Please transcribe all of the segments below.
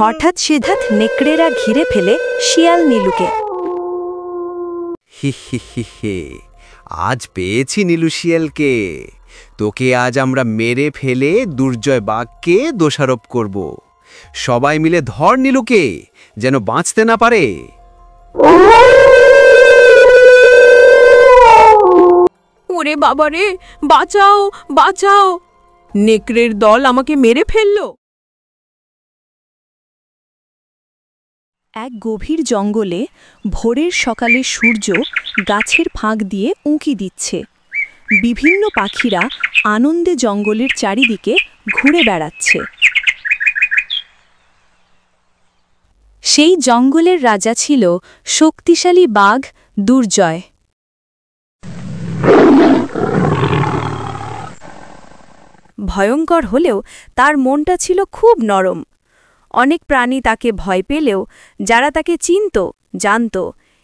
হঠাৎ সিদ্ধার্থ নেকড়েরা ঘিরে ফেলে শিয়াল নীলুকে। হি হি হি হে, আজ পেয়েছি নীলু শিয়ালকে। তোকে আজ আমরা মেরে ফেলে দুর্জয় বাঘকে দোষারোপ করব। সবাই মিলে ধর নীলুকে, যেন বাঁচতে না পারে। ওরে বাবারে, বাঁচাও বাঁচাও, নেকড়ের দল আমাকে মেরে ফেললো। এক গভীর জঙ্গলে ভোরের সকালে সূর্য গাছের ফাঁক দিয়ে উঁকি দিচ্ছে। বিভিন্ন পাখিরা আনন্দে জঙ্গলের চারিদিকে ঘুরে বেড়াচ্ছে। সেই জঙ্গলের রাজা ছিল শক্তিশালী বাঘ দুর্জয়। ভয়ঙ্কর হলেও তার মনটা ছিল খুব নরম। অনেক প্রাণী তাকে ভয় পেলেও যারা তাকে চিনত জানত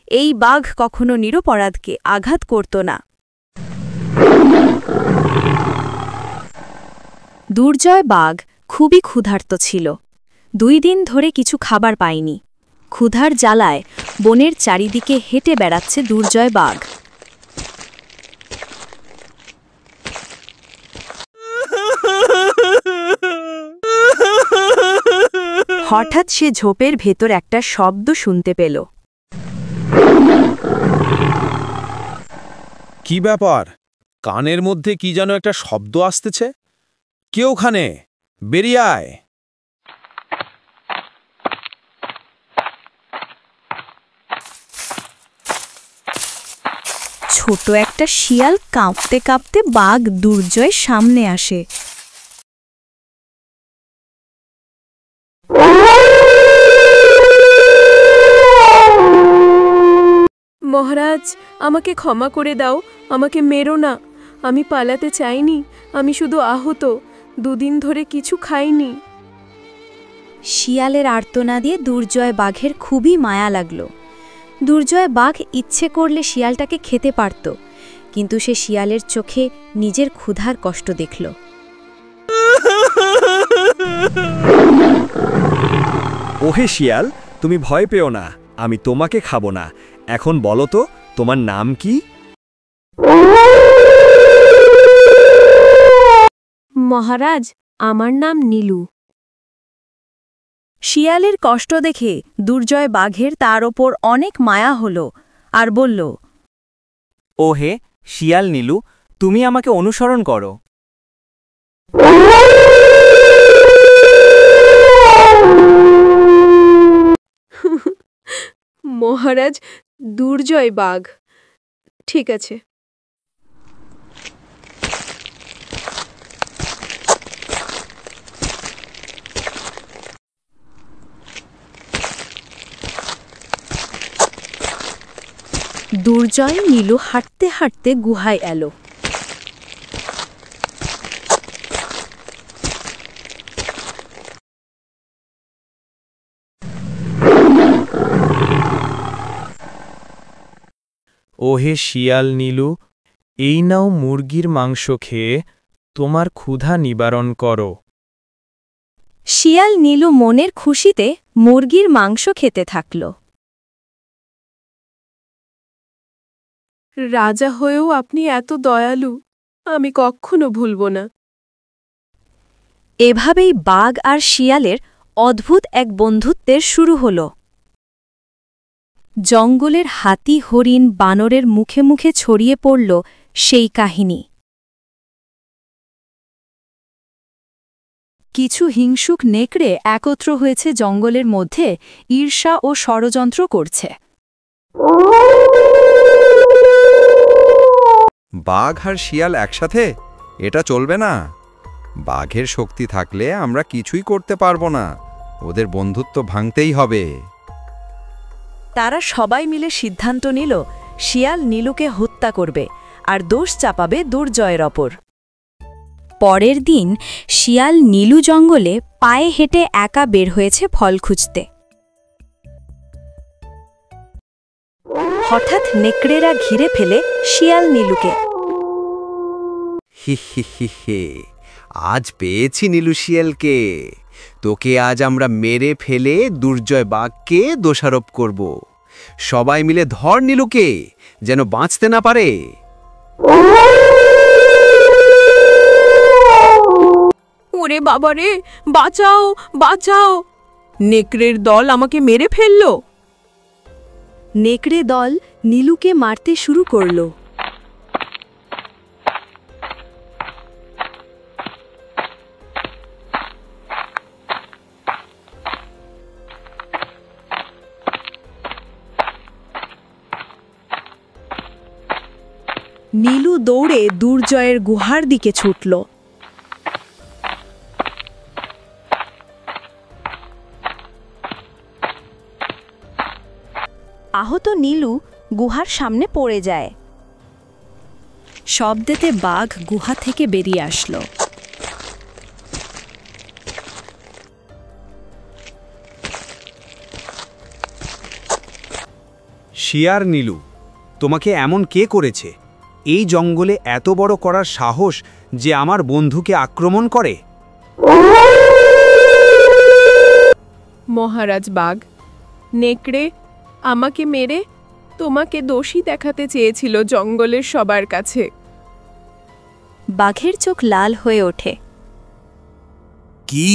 এই বাঘ কখনো নিরপরাধকে আঘাত করত না। দুর্জয় বাঘ খুবই ক্ষুধার্ত ছিল। 2 দিন ধরে কিছু খাবার পায়নি। ক্ষুধার জ্বালায় বনের চারিদিকে হেঁটে বেড়াচ্ছে দুর্জয় বাঘ। হঠাৎ সে ঝোপের ভেতর একটা শব্দ শুনতে পেল। কি ব্যাপার? কানের মধ্যে কি যেন একটা শব্দ আসতেছে। কে ওখানে? বেরিয়ে আয়। ছোট একটা শিয়াল কাঁপতে কাঁপতে বাঘ দুর্জয়ের সামনে আসে। মহারাজ, আমাকে ক্ষমা করে দাও, আমাকে মেরো না। আমি পালাতে চাইনি, আমি শুধু আহত। 2 দিন ধরে কিছু খাইনি। শিয়ালের আর্তনাদে দুর্জয় বাঘের খুবই মায়া লাগল। দুর্জয় বাঘ ইচ্ছে করলে শিয়ালটাকে খেতে পারত, কিন্তু সে শিয়ালের চোখে নিজের ক্ষুধার কষ্ট দেখল। ওহে শিয়াল, তুমি ভয় পেও না, আমি তোমাকে খাবো না। এখন বলো তো, তোমার নাম কি? মহারাজ, আমার নাম নীলু। শিয়ালের কষ্ট দেখে দুর্জয় বাঘের তার ওপর অনেক মায়া হল আর বলল, ওহে শিয়াল নীলু, তুমি আমাকে অনুসরণ করো। মহারাজ, দুর্জয় বাঘ। ঠিক আছে। দুর্জয় নীলু হাঁটতে হাঁটতে গুহায় এলো। ওহে শিয়াল নীলু, এই নাও মুরগির মাংস খেয়ে তোমার ক্ষুধা নিবারণ করো। শিয়াল নীলু মনের খুশিতে মুরগির মাংস খেতে থাকল। রাজা হয়েও আপনি এত দয়ালু, আমি কখনো ভুলব না। এভাবেই বাঘ আর শিয়ালের অদ্ভুত এক বন্ধুত্বের শুরু হল। জঙ্গলের হাতি হরিণ বানরের মুখে মুখে ছড়িয়ে পড়ল সেই কাহিনী। কিছু হিংসুক নেকড়ে একত্র হয়েছে জঙ্গলের মধ্যে, ঈর্ষা ও ষড়যন্ত্র করছে। বাঘ আর শিয়াল একসাথে? এটা চলবে না। বাঘের শক্তি থাকলে আমরা কিছুই করতে পারবো না। ওদের বন্ধুত্ব ভাঙতেই হবে। তারা সবাই মিলে সিদ্ধান্ত নিল শিয়াল নীলুকে হত্যা করবে আর দোষ চাপাবে দুর্জয়ের ওপর। পরের দিন শিয়াল নীলু জঙ্গলে পায়ে হেঁটে একা বের হয়েছে ফল খুঁজতে। হঠাৎ নেকড়েরা ঘিরে ফেলে শিয়াল নীলুকে। হি হি হি হে, আজ পেয়েছি নীলু শিয়ালকে। তোকে আজ আমরা মেরে ফেলে দুর্জয় বাঘকে দোষারোপ করব। সবাই মিলে ধর নীলুকে, যেন বাঁচতে না পারে। ওরে বাবারে, বাঁচাও বাঁচাও, নেকড়ের দল আমাকে মেরে ফেললো। নেকড়ে দল নীলুকে মারতে শুরু করল। নীলু দৌড়ে দুর্জয়ের গুহার দিকে ছুটল। আহত নীলু গুহার সামনে পড়ে যায়। শব্দেতে বাঘ গুহা থেকে বেরিয়ে আসলো। শিয়ার নীলু, তোমাকে এমন কে করেছে? এই জঙ্গলে এত বড় করার সাহস যে আমার বন্ধুকে আক্রমণ করে? মহারাজ বাঘ, নেকড়ে আমাকে মেরে তোমাকে দোষী দেখাতে চেয়েছিল জঙ্গলের সবার কাছে। বাঘের চোখ লাল হয়ে ওঠে। কি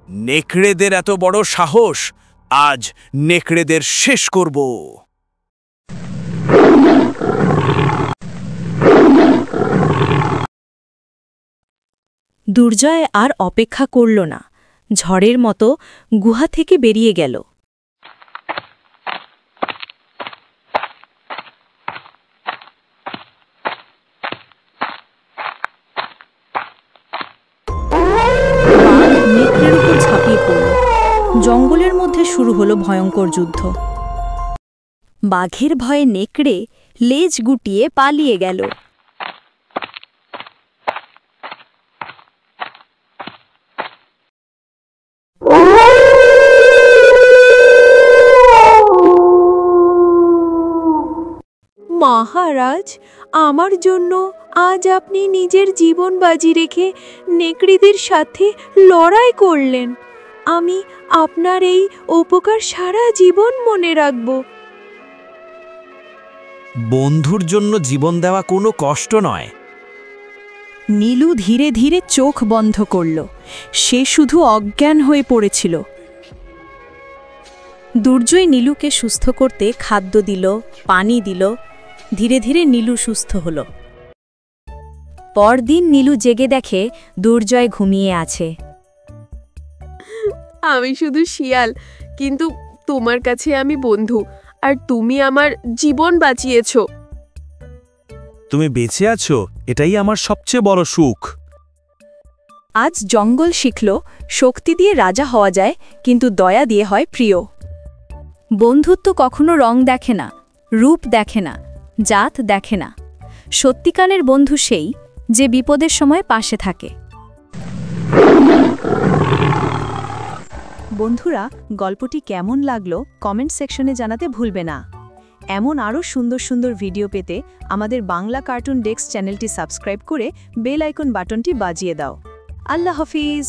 নেকড়েদের এত বড় সাহস? আজ নেকড়েদের শেষ করব। দুর্জয় আর অপেক্ষা করল না, ঝড়ের মতো গুহা থেকে বেরিয়ে গেল। নেকড়ের উপর ঝাঁপিয়ে পড়ল। জঙ্গলের মধ্যে শুরু হলো ভয়ঙ্কর যুদ্ধ। বাঘের ভয়ে নেকড়ে লেজ গুটিয়ে পালিয়ে গেল। মহারাজ, আমার জন্য আজ আপনি নিজের জীবন বাজি রেখে নেকড়েদের সাথে লড়াই করলেন। আমি আপনার এই উপকার সারা জীবন মনে রাখব। বন্ধুর জন্য জীবন দেওয়া কোনো কষ্ট নয়। নীলু ধীরে ধীরে চোখ বন্ধ করল। সে শুধু অজ্ঞান হয়ে পড়েছিল। দুর্জয় নীলুকে সুস্থ করতে খাদ্য দিল, পানি দিল। ধীরে ধীরে নীলু সুস্থ হল। পরদিন নীলু জেগে দেখে দুর্জয় ঘুমিয়ে আছে। আমি শুধু শিয়াল, কিন্তু তোমার কাছে আমি বন্ধু, আর তুমি আমার জীবন বাঁচিয়েছ। তুমি বেঁচে আছো, এটাই আমার সবচেয়ে বড় সুখ। আজ জঙ্গল শিখল, শক্তি দিয়ে রাজা হওয়া যায়, কিন্তু দয়া দিয়ে হয় প্রিয়। বন্ধুত্ব কখনো রং দেখে না, রূপ দেখে না, জাত দেখে না। সত্যিকারের বন্ধু সেই যে বিপদের সময় পাশে থাকে। বন্ধুরা, গল্পটি কেমন লাগলো কমেন্ট সেকশনে জানাতে ভুলবে না। এমন আরও সুন্দর সুন্দর ভিডিও পেতে আমাদের বাংলা কার্টুন ডেস্ক চ্যানেলটি সাবস্ক্রাইব করে বেল আইকন বাটনটি বাজিয়ে দাও। আল্লাহ হাফিজ।